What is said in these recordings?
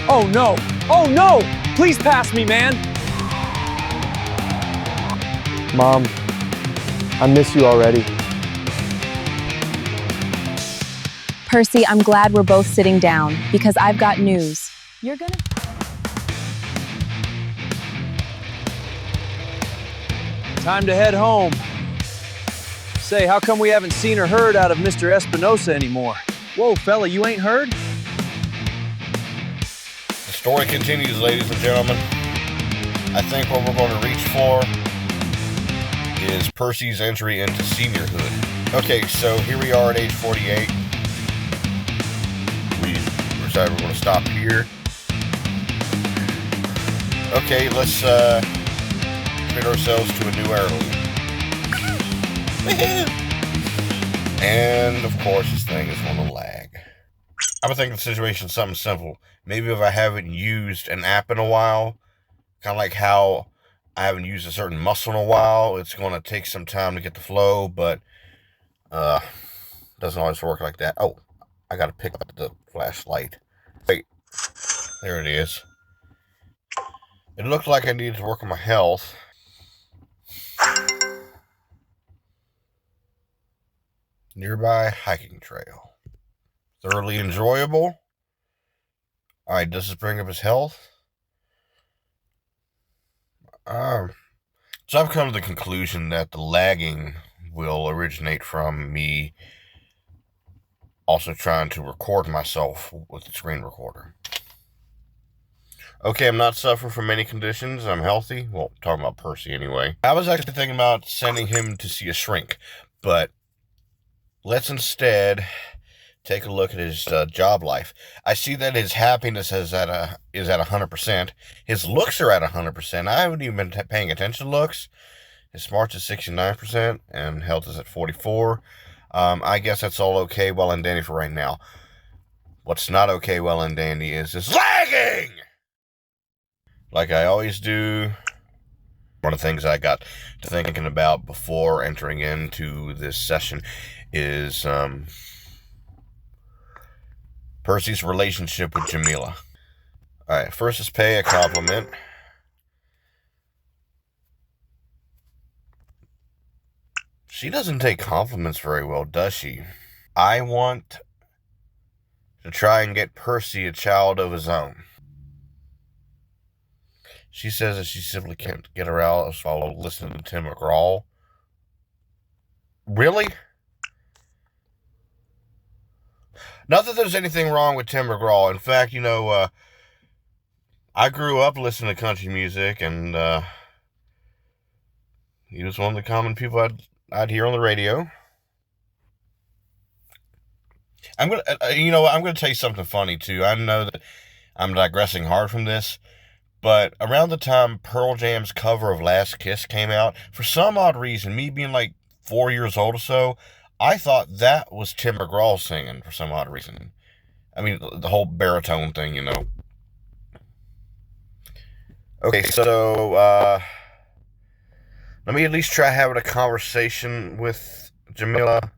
Oh no! Oh no! Please pass me, man! Mom, I miss you already. Percy, I'm glad we're both sitting down because I've got news. You're gonna... Time to head home. Say, how come we haven't seen or heard out of Mr. Espinosa anymore? Whoa, fella, you ain't heard? The story continues, ladies and gentlemen. I think what we're going to reach for is Percy's entry into seniorhood. Okay, so here we are at age 48. We decided we're going to stop here. Okay, let's treat ourselves to a new heirloom. And of course, this thing is going to lag. I'm thinking the situation is something simple. Maybe if I haven't used an app in a while, kind of like how I haven't used a certain muscle in a while, it's going to take some time to get the flow, but doesn't always work like that. Oh, I got to pick up the flashlight. Wait, there it is. It looked like I needed to work on my health. Nearby hiking trail. Thoroughly enjoyable. Alright, does this bring up his health? So I've come to the conclusion that the lagging will originate from me also trying to record myself with the screen recorder. Okay, I'm not suffering from any conditions. I'm healthy. Well, talking about Percy anyway. I was actually thinking about sending him to see a shrink, but let's instead take a look at his job life. I see that his happiness is at 100%. His looks are at 100%. I haven't even been paying attention to looks. His smarts is 69%, and health is at 44%. I guess that's all okay, well and dandy for right now. What's not okay, well and dandy, is his lagging! Like I always do. One of the things I got to thinking about before entering into this session is Percy's relationship with Jamila. Alright, first let's pay a compliment. She doesn't take compliments very well, does she? I want to try and get Percy a child of his own. She says that she simply can't get her out, so I'll listen to Tim McGraw. Really? Not that there's anything wrong with Tim McGraw. In fact, you know, I grew up listening to country music, and he was one of the common people I'd hear on the radio. I'm gonna tell you something funny too. I know that I'm digressing hard from this, but around the time Pearl Jam's cover of Last Kiss came out, for some odd reason, me being like 4 years old or so, I thought that was Tim McGraw singing for some odd reason. I mean, the whole baritone thing, you know. Okay, so, let me at least try having a conversation with Jamila.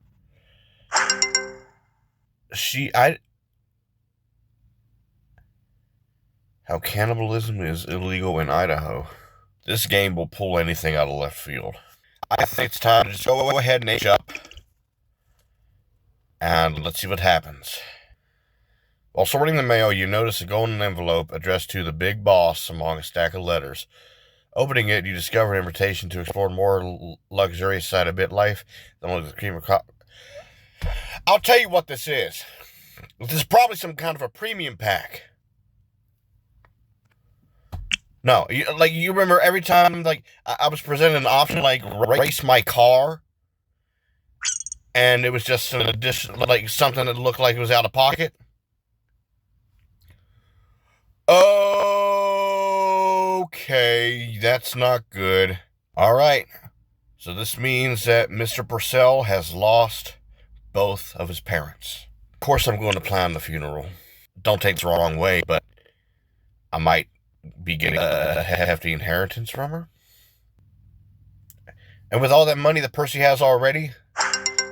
How cannibalism is illegal in Idaho. This game will pull anything out of left field. I think it's time to just go ahead and age up. And let's see what happens. While sorting the mail, you notice a golden envelope addressed to the big boss among a stack of letters. Opening it, you discover an invitation to explore more luxurious side of BitLife than only the cream of coffee. I'll tell you what this is. This is probably some kind of a premium pack. No, you remember every time, like, I was presented an option, like, race my car, and it was just an addition, like, something that looked like it was out of pocket? Okay, that's not good. Alright, so this means that Mr. Purcell has lost both of his parents. Of course I'm going to plan the funeral. Don't take this the wrong way, but I might be getting a hefty inheritance from her. And with all that money that Percy has already,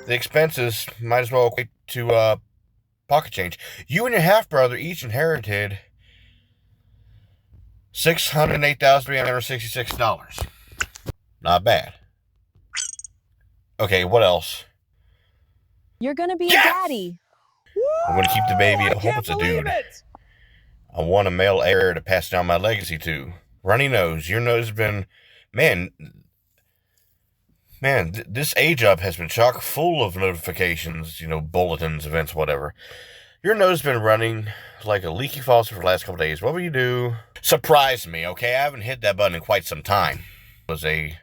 the expenses might as well equate to pocket change. You and your half-brother each inherited $608,366. Not bad. Okay, what else? You're gonna be a Yes! daddy. I'm gonna keep the baby. I I hope can't it's a believe dude. it! I want a male heir to pass down my legacy to. Runny nose. Your nose has been, man, this age up has been chock full of notifications, bulletins, events, whatever. Your nose has been running like a leaky faucet for the last couple days. What will you do? Surprise me, okay? I haven't hit that button in quite some time. It was a...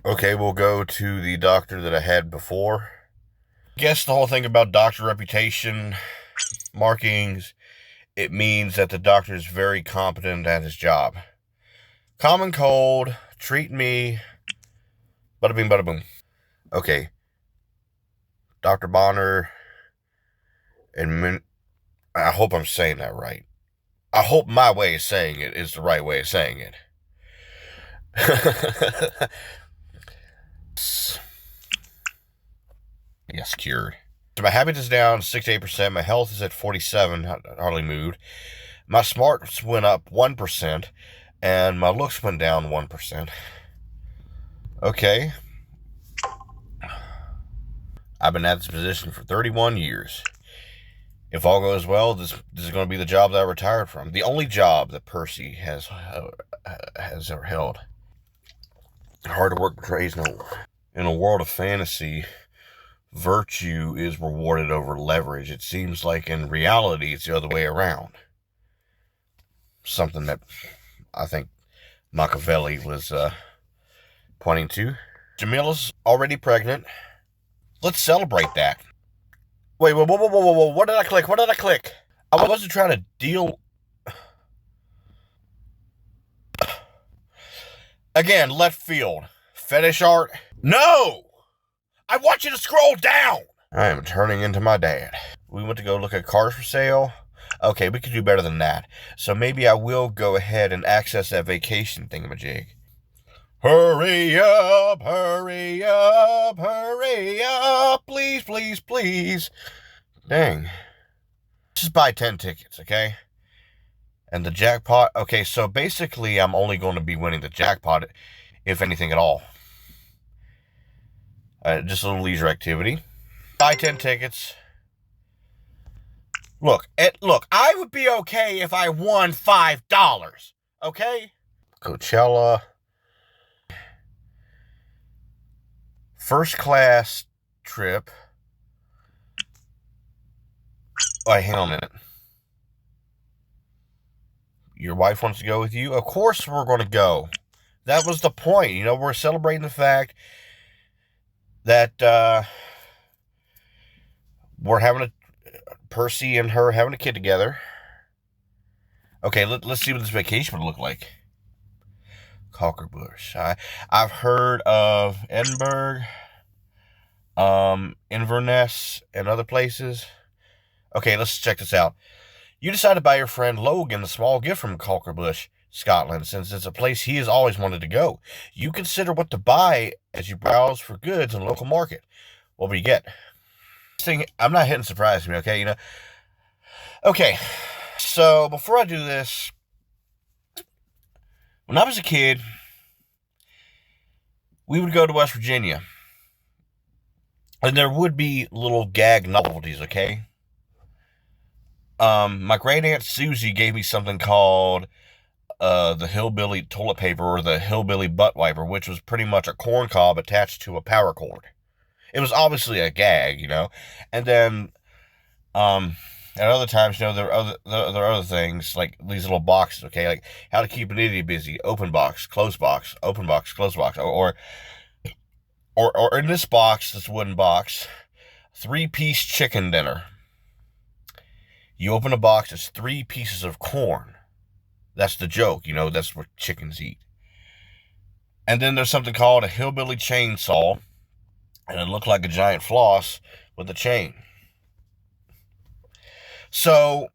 Okay, we'll go to the doctor that I had before. Guess the whole thing about doctor reputation, markings, it means that the doctor is very competent at his job. Common cold, treat me, bada bing, bada boom. Okay. Dr. Bonner, and I hope I'm saying that right. I hope my way of saying it is the right way of saying it. Yes, cured. So my happiness is down 6 to 8%. My health is at 47. I hardly moved. My smarts went up 1%. And my looks went down 1%. Okay. I've been at this position for 31 years. If all goes well, this is going to be the job that I retired from. The only job that Percy has ever held. Hard work betrays no one. In a world of fantasy, virtue is rewarded over leverage. It seems like in reality, it's the other way around. Something that I think Machiavelli was pointing to. Jamila's already pregnant. Let's celebrate that. Wait, whoa. What did I click? I wasn't trying to deal... Again, left field. Fetish art? No! I want you to scroll down! I am turning into my dad. We went to go look at cars for sale. Okay, we could do better than that. So maybe I will go ahead and access that vacation thingamajig. Hurry up, please. Dang. Just buy 10 tickets, okay? And the jackpot, okay, so basically I'm only going to be winning the jackpot, if anything at all. Just a little leisure activity. Buy 10 tickets. Look, I would be okay if I won $5, okay? Coachella. First class trip. Oh, hang on a minute. Your wife wants to go with you? Of course we're going to go. That was the point. We're celebrating the fact that we're having Percy and her having a kid together. Okay, let's see what this vacation would look like. Calkerbush. I've heard of Edinburgh, Inverness, and other places. Okay, let's check this out. You decide to buy your friend Logan a small gift from Calkerbush, Scotland, since it's a place he has always wanted to go. You consider what to buy as you browse for goods in the local market. What will you get? This thing, I'm not hitting surprise me, okay? Okay, so before I do this, when I was a kid, we would go to West Virginia. And there would be little gag novelties, okay? My great aunt Susie gave me something called the hillbilly toilet paper, or the hillbilly butt wiper, which was pretty much a corn cob attached to a power cord. It was obviously a gag, And then, at other times, there are other things, like these little boxes, okay? Like how to keep an idiot busy, open box, close box, open box, close box, or in this box, this wooden box, 3-piece chicken dinner. You open a box, it's 3 pieces of corn. That's the joke, that's what chickens eat. And then there's something called a hillbilly chainsaw, and it looked like a giant floss with a chain. So,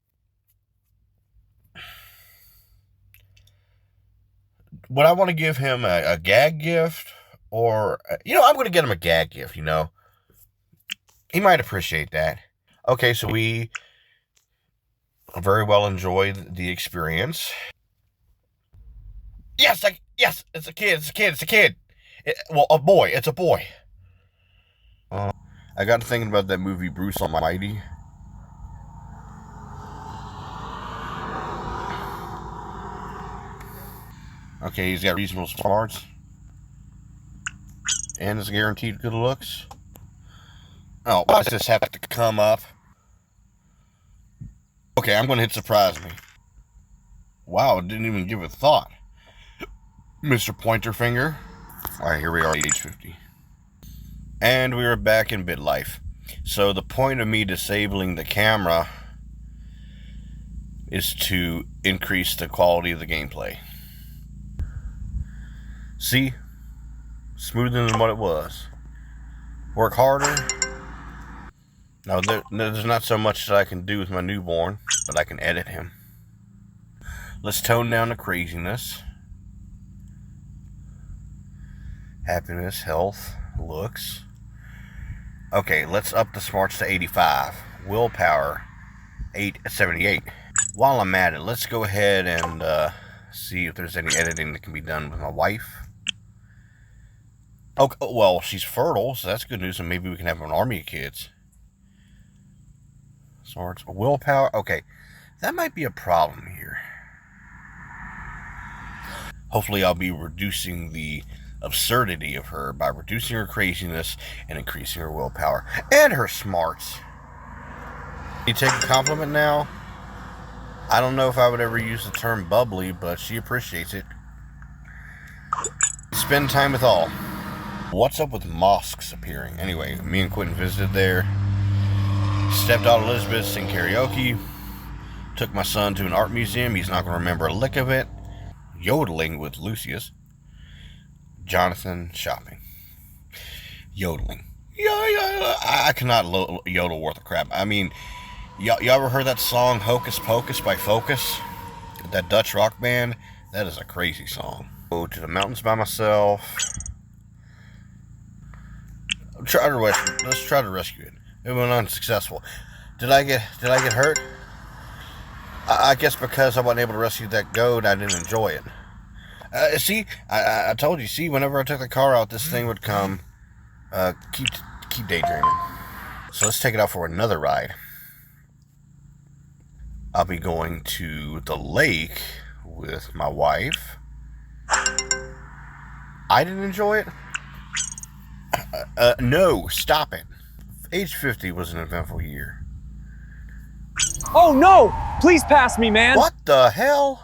would I want to give him a gag gift? Or, I'm going to get him a gag gift, He might appreciate that. Okay, so we very well enjoyed the experience. Yes, yes, it's a kid, it's a kid, it's a kid. Well, a boy, it's a boy. I got to thinking about that movie, Bruce Almighty. Okay, he's got reasonable smarts. And is guaranteed good looks. Oh, why does this have to come up? Okay, I'm going to hit surprise me. Wow, didn't even give it thought. Mr. Pointer Finger. Alright, here we are, age 50. And we are back in BitLife. So the point of me disabling the camera is to increase the quality of the gameplay. See? Smoother than what it was. Work harder. Now, there's not so much that I can do with my newborn, but I can edit him. Let's tone down the craziness. Happiness, health, looks. Okay, let's up the smarts to 85. Willpower, 78. While I'm at it, let's go ahead and see if there's any editing that can be done with my wife. Okay, well, she's fertile, so that's good news, and maybe we can have an army of kids. Smarts, willpower, okay. That might be a problem here. Hopefully I'll be reducing the absurdity of her by reducing her craziness and increasing her willpower and her smarts. You take a compliment now? I don't know if I would ever use the term bubbly, but she appreciates it. Spend time with all. What's up with mosques appearing? Anyway, me and Quentin visited there. Stepdaughter Elizabeth sang karaoke. Took my son to an art museum. He's not going to remember a lick of it. Yodeling with Lucius. Jonathan shopping. Yodeling. I cannot yodel worth a crap. I mean, y'all ever heard that song Hocus Pocus by Focus? That Dutch rock band? That is a crazy song. Go to the mountains by myself. Let's try to rescue it. It went unsuccessful. Did I get hurt? I guess because I wasn't able to rescue that goat, I didn't enjoy it. See, I told you. See, whenever I took the car out, this thing would come. Keep daydreaming. So let's take it out for another ride. I'll be going to the lake with my wife. I didn't enjoy it. No, stop it. Age 50 was an eventful year. Oh no! Please pass me, man! What the hell?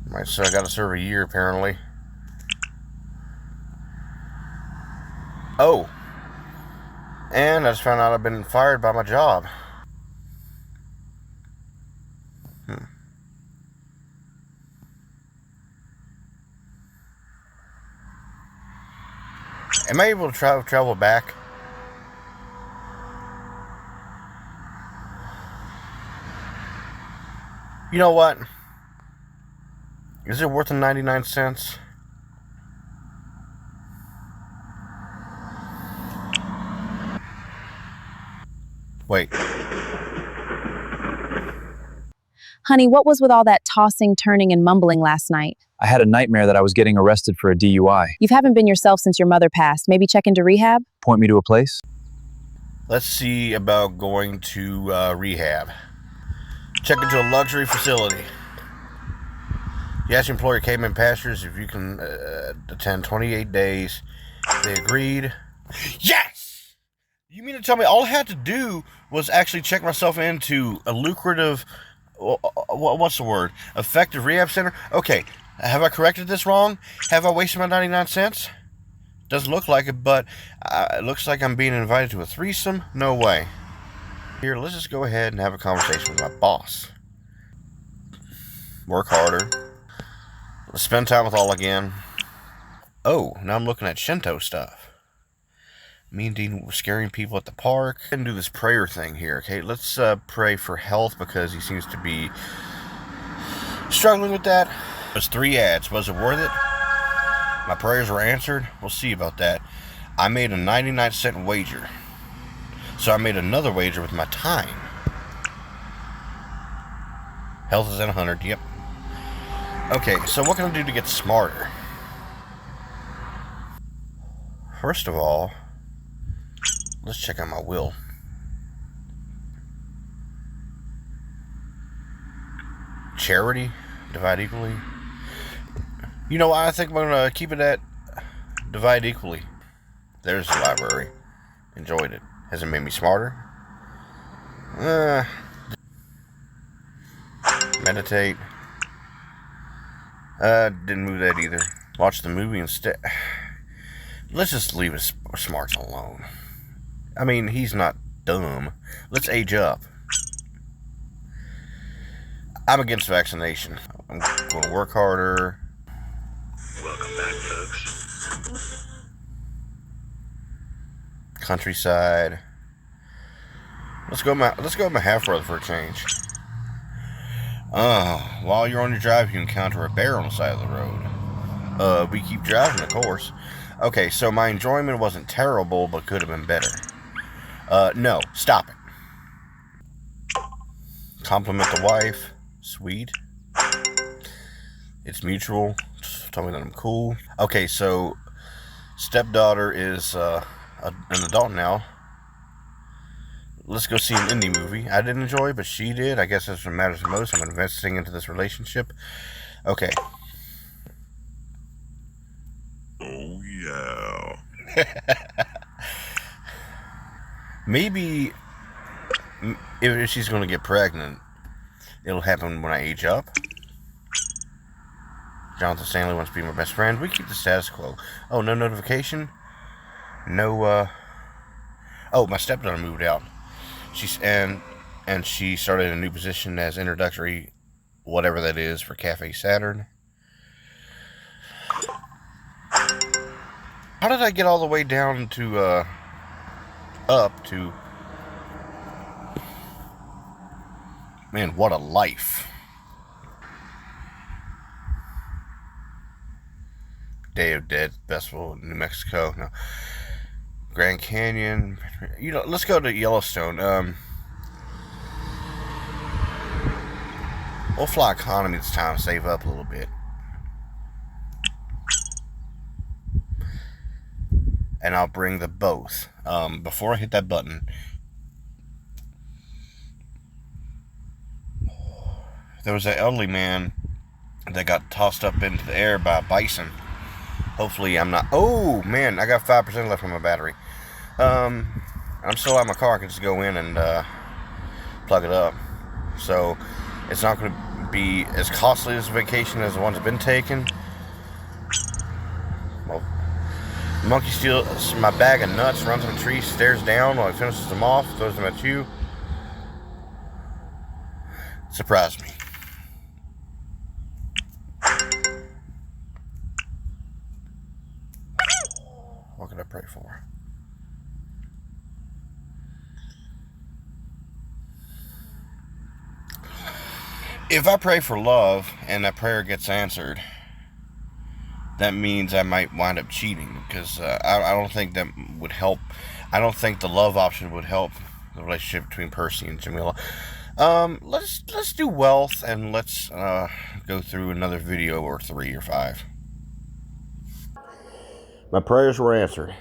Right, so I gotta serve a year apparently. Oh. And I just found out I've been fired by my job. Am I able to travel back? You know what? Is it worth the 99 cents? Wait. Honey, what was with all that tossing, turning, and mumbling last night? I had a nightmare that I was getting arrested for a DUI. You haven't been yourself since your mother passed. Maybe check into rehab? Point me to a place? Let's see about going to rehab. Check into a luxury facility. You ask your employer Cayman Pastures if you can attend 28 days. They agreed. Yes! You mean to tell me all I had to do was actually check myself into a lucrative, what's the word? Effective rehab center? Okay, have I corrected this wrong? Have I wasted my 99 cents? Doesn't look like it, but it looks like I'm being invited to a threesome. No way. Here, let's just go ahead and have a conversation with my boss. Work harder. Let's spend time with all again. Oh, now I'm looking at Shinto stuff. Me and Dean were scaring people at the park. I'm gonna do this prayer thing here, okay? Let's pray for health because he seems to be struggling with that. There's 3 ads. Was it worth it? My prayers were answered. We'll see about that. I made a 99-cent wager. So I made another wager with my time. Health is at 100, yep. Okay, so what can I do to get smarter? First of all, let's check out my will. Charity, divide equally. You know, I think I'm going to keep it at divide equally. There's the library. Enjoyed it. Has it made me smarter? Meditate. Didn't move that either. Watch the movie instead. Let's just leave his smarts alone. I mean, he's not dumb. Let's age up. I'm against vaccination. I'm going to work harder. Welcome back, folks. Countryside. Let's go my half brother for a change. While you're on your drive, you encounter a bear on the side of the road. We keep driving, of course. Okay, so my enjoyment wasn't terrible, but could have been better. No, stop it. Compliment the wife. Sweet. It's mutual. Tell me that I'm cool. Okay, so stepdaughter is an adult now. Let's go see an indie movie. I didn't enjoy it, but she did. I guess that's what matters the most. I'm investing into this relationship. Okay. Oh, yeah. Maybe if she's going to get pregnant, it'll happen when I age up. Jonathan Stanley wants to be my best friend. We keep the status quo. Oh, no notification? No, oh, my stepdaughter moved out. And she started a new position as introductory, whatever that is, for Cafe Saturn. How did I get all the way down to, up to... Man, what a life. Day of Dead Festival in New Mexico. No. Grand Canyon. You know, let's go to Yellowstone. We'll fly economy this time, save up a little bit. And I'll bring the both. Before I hit that button, there was an elderly man that got tossed up into the air by a bison. Hopefully I'm not... Oh, man, I got 5% left on my battery. I'm still out of my car. I can just go in and plug it up. So it's not going to be as costly as a vacation as the ones I've been taking. Well, monkey steals my bag of nuts, runs on a tree, stares down while he finishes them off, throws them at you. Surprised me. What could I pray for? If I pray for love and that prayer gets answered, that means I might wind up cheating, because I don't think that would help. I don't think the love option would help the relationship between Percy and Jamila. Let's do wealth, and let's go through another video or 3 or 5. My prayers were answered.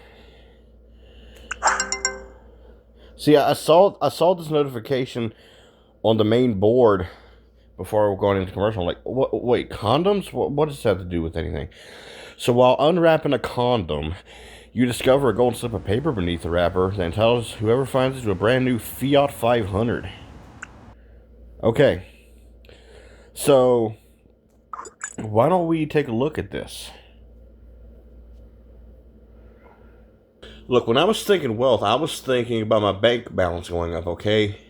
See, I saw this notification on the main board before we're going into commercial. I'm like, wait, condoms? What does this have to do with anything? So while unwrapping a condom, you discover a golden slip of paper beneath the wrapper that entitles whoever finds it to a brand new Fiat 500. Okay. So, why don't we take a look at this? Look, when I was thinking wealth, I was thinking about my bank balance going up, okay?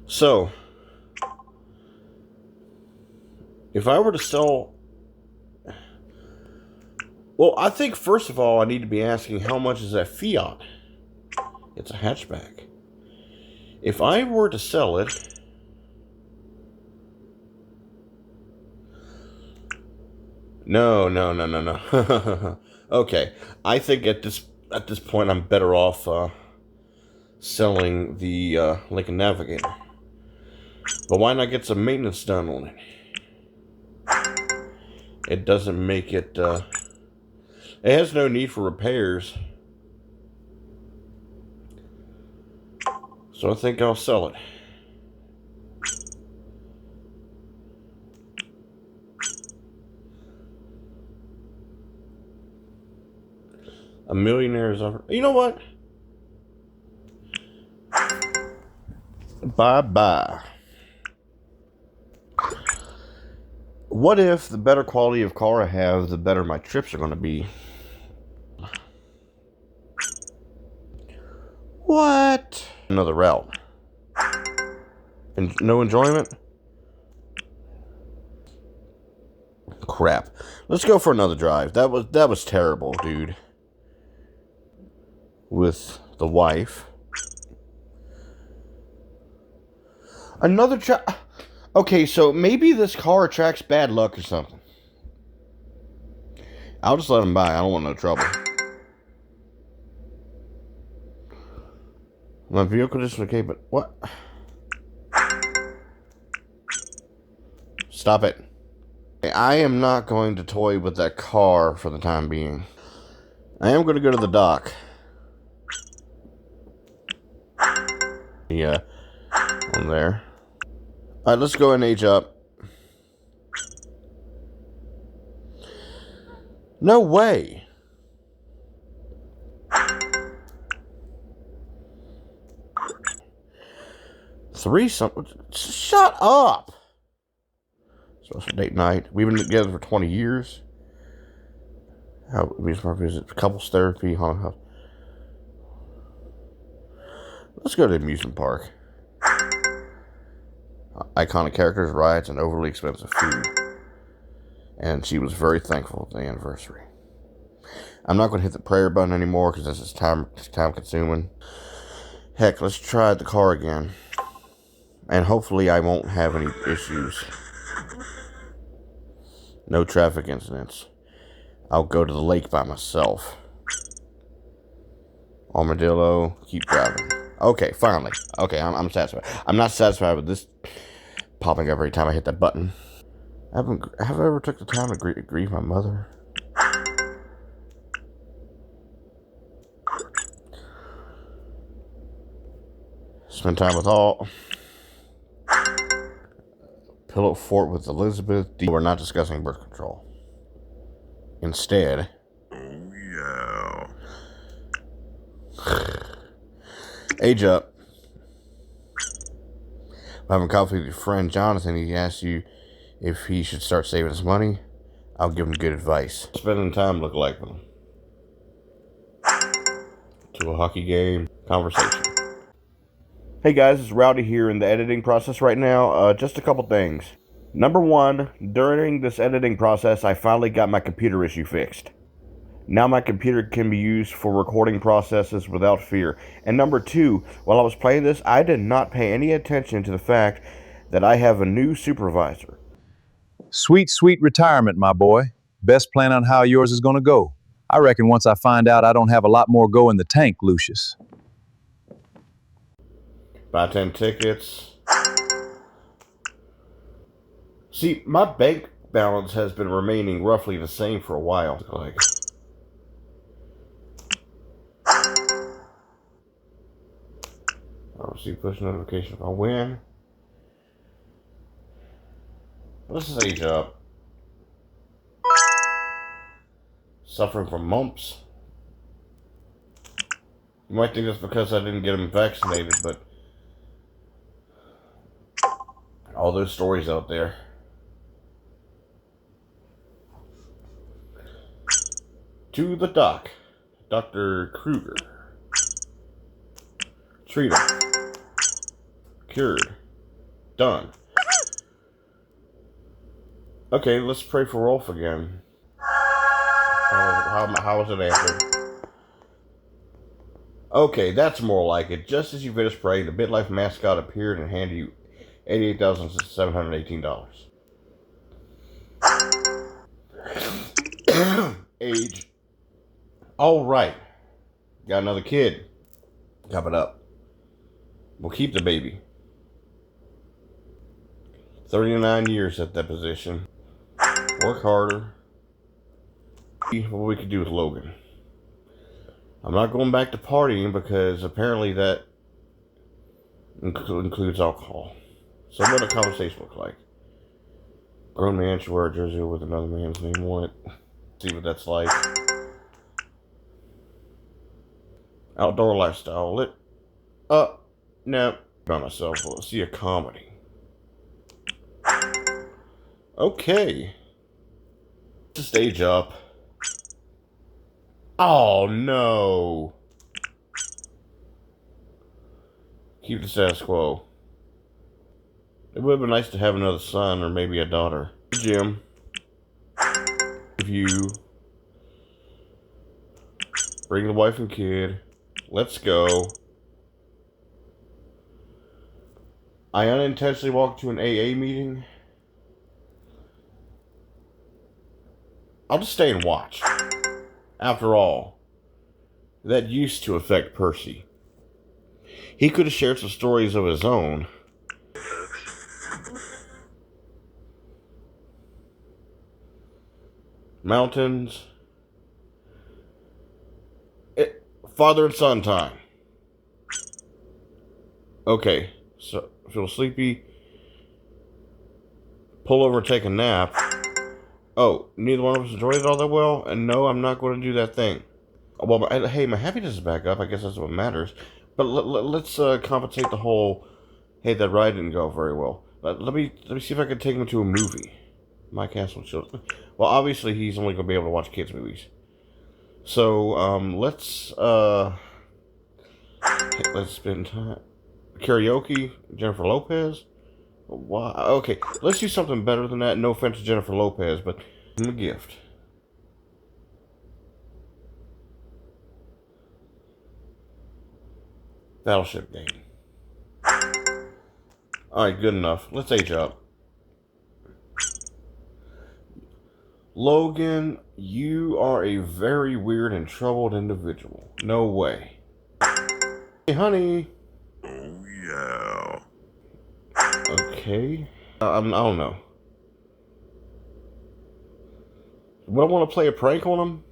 So, if I were to sell... Well, I think first of all, I need to be asking how much is that Fiat? It's a hatchback. If I were to sell it, no. Okay, I think at this point I'm better off selling the Lincoln Navigator. But why not get some maintenance done on it? It doesn't make it. It has no need for repairs, so I think I'll sell it. A millionaire's offer. You know what? Bye-bye. What if the better quality of car I have, the better my trips are going to be? What? Another route. And no enjoyment? Crap. Let's go for another drive. That was terrible, dude. With the wife. Another okay, so maybe this car attracts bad luck or something. I'll just let him by. I don't want no trouble. My vehicle condition okay, but what? Stop it. I am not going to toy with that car for the time being. I am going to go to the dock. Yeah, on there. Alright, let's go and age up. No way. Threesome? Shut up. Special date night. We've been together for 20 years. How visit couples therapy, haunted house. Let's go to the amusement park. Iconic characters, rides, and overly expensive food. And she was very thankful at the anniversary. I'm not going to hit the prayer button anymore because this is time consuming. Heck, let's try the car again. And hopefully I won't have any issues. No traffic incidents. I'll go to the lake by myself. Armadillo, keep driving. Okay, finally. Okay, I'm satisfied. I'm not satisfied with this popping up every time I hit that button. Have I ever took the time to grieve my mother? Spend time with all. Pillow fort with Elizabeth. We're not discussing birth control. Instead. Oh, yeah. Age up. I'm having coffee with your friend Jonathan. He asked you if he should start saving his money. I'll give him good advice. Spending time look like with him. To a hockey game. Conversation. Hey guys, it's Rowdy here in the editing process right now. Just a couple things. Number one, during this editing process, I finally got my computer issue fixed. Now my computer can be used for recording processes without fear. And number two, while I was playing this, I did not pay any attention to the fact that I have a new supervisor. Sweet, sweet retirement, my boy. Best plan on how yours is gonna go. I reckon once I find out I don't have a lot more go in the tank, Lucius. Buy 10 tickets. See, my bank balance has been remaining roughly the same for a while. Like, I'll receive push notification if I win. Let's just age up. Suffering from mumps. You might think that's because I didn't get him vaccinated, but all those stories out there. To the doc. Dr. Kruger. Treat him. Cured. Done. Okay, let's pray for Rolf again. How was it answered? Okay, that's more like it. Just as you finished praying, the BitLife mascot appeared and handed you $88,718. Age. All right. Got another kid coming up. We'll keep the baby. 39 years at that position. Work harder. See what we can do with Logan. I'm not going back to partying because apparently that includes alcohol. So what a conversation look like? Grown man should wear a jersey with another man's name on it. See what that's like. Outdoor lifestyle. No. By myself. Let's see a comedy. Okay. To stage up. Oh no. Keep the status quo. It would have been nice to have another son or maybe a daughter. Jim. You. Bring the wife and kid. Let's go. I unintentionally walked to an AA meeting. I'll just stay and watch. After all, that used to affect Percy. He could have shared some stories of his own. Mountains. Father and son time. Okay, so feel sleepy. Pull over and take a nap. Oh, neither one of us enjoyed it all that well, and no, I'm not going to do that thing. Well, hey, my happiness is back up. I guess that's what matters. But let's compensate the whole. Hey, that ride didn't go very well. Let me see if I can take him to a movie. My Castle Children. Well, obviously he's only going to be able to watch kids movies. So let's spend time. Karaoke, Jennifer Lopez. Wow. Okay, let's do something better than that. No offense to Jennifer Lopez, but give him a gift. Battleship game. Alright, good enough. Let's age up. Logan, you are a very weird and troubled individual. No way. Hey, honey. Oh, yeah. Okay. I don't know. Would I want to play a prank on him?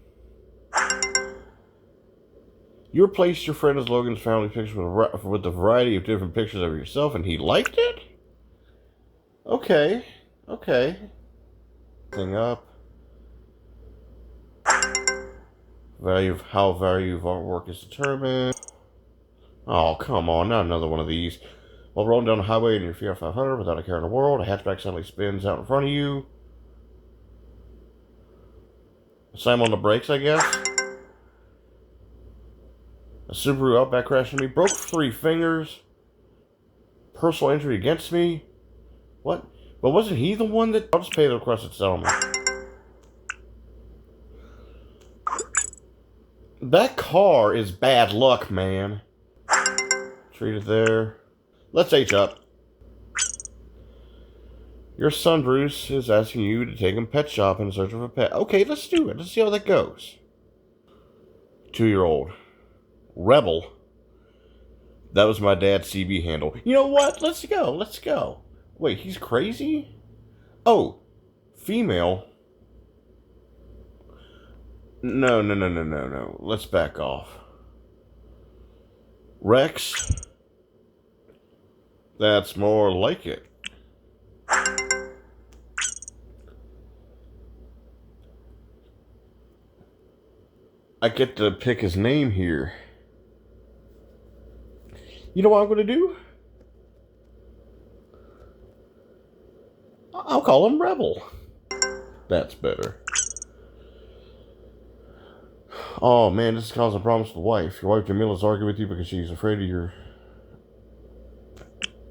You replaced your friend as Logan's family picture with a variety of different pictures of yourself, and he liked it? Okay. Okay. Thing up. Value of artwork is determined. Oh, come on, not another one of these. While rolling down the highway in your Fiat 500 without a care in the world, a hatchback suddenly spins out in front of you. Slam on the brakes, I guess. A Subaru Outback crashed into me. Broke 3 fingers. Personal injury against me. What? But wasn't he the one that... I'll just pay the requested settlement. That car is bad luck, man. Treated there. Let's age up. Your son, Bruce, is asking you to take him pet shopping in search of a pet. Okay, let's do it. Let's see how that goes. 2-year-old. Rebel. That was my dad's CB handle. You know what? Let's go. Let's go. Wait, he's crazy? Oh, female. No. Let's back off. Rex. That's more like it. I get to pick his name here. You know what I'm going to do? I'll call him Rebel. That's better. Oh man, this is causing problems with the wife. Your wife Jamila's arguing with you because she's afraid of your...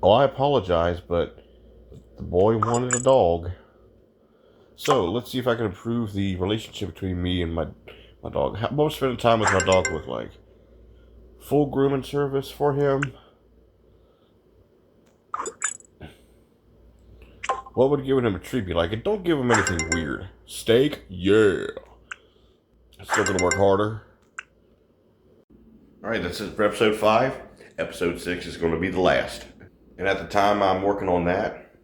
Oh, I apologize, but the boy wanted a dog. So, let's see if I can improve the relationship between me and my dog. What would spending time with my dog look like? Full grooming service for him. What would giving him a treat be like? And don't give him anything weird. Steak? Yeah. Still gonna work harder. Alright, that's it for episode 5. Episode 6 is going to be the last. And at the time I'm working on that,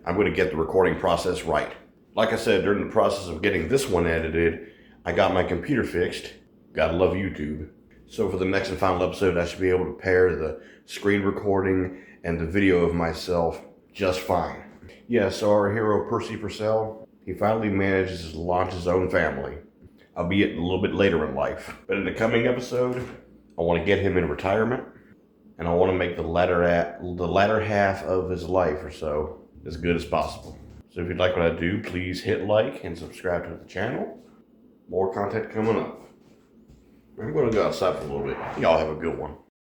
I'm going to get the recording process right. Like I said, during the process of getting this one edited, I got my computer fixed. Gotta love YouTube. So for the next and final episode, I should be able to pair the screen recording and the video of myself just fine. Yeah, so our hero Percy Purcell, he finally manages to launch his own family, albeit a little bit later in life. But in the coming episode, I want to get him in retirement, and I want to make the latter half of his life or so as good as possible. So if you'd like what I do, please hit like and subscribe to the channel. More content coming up. I'm going to go outside for a little bit. Y'all have a good one.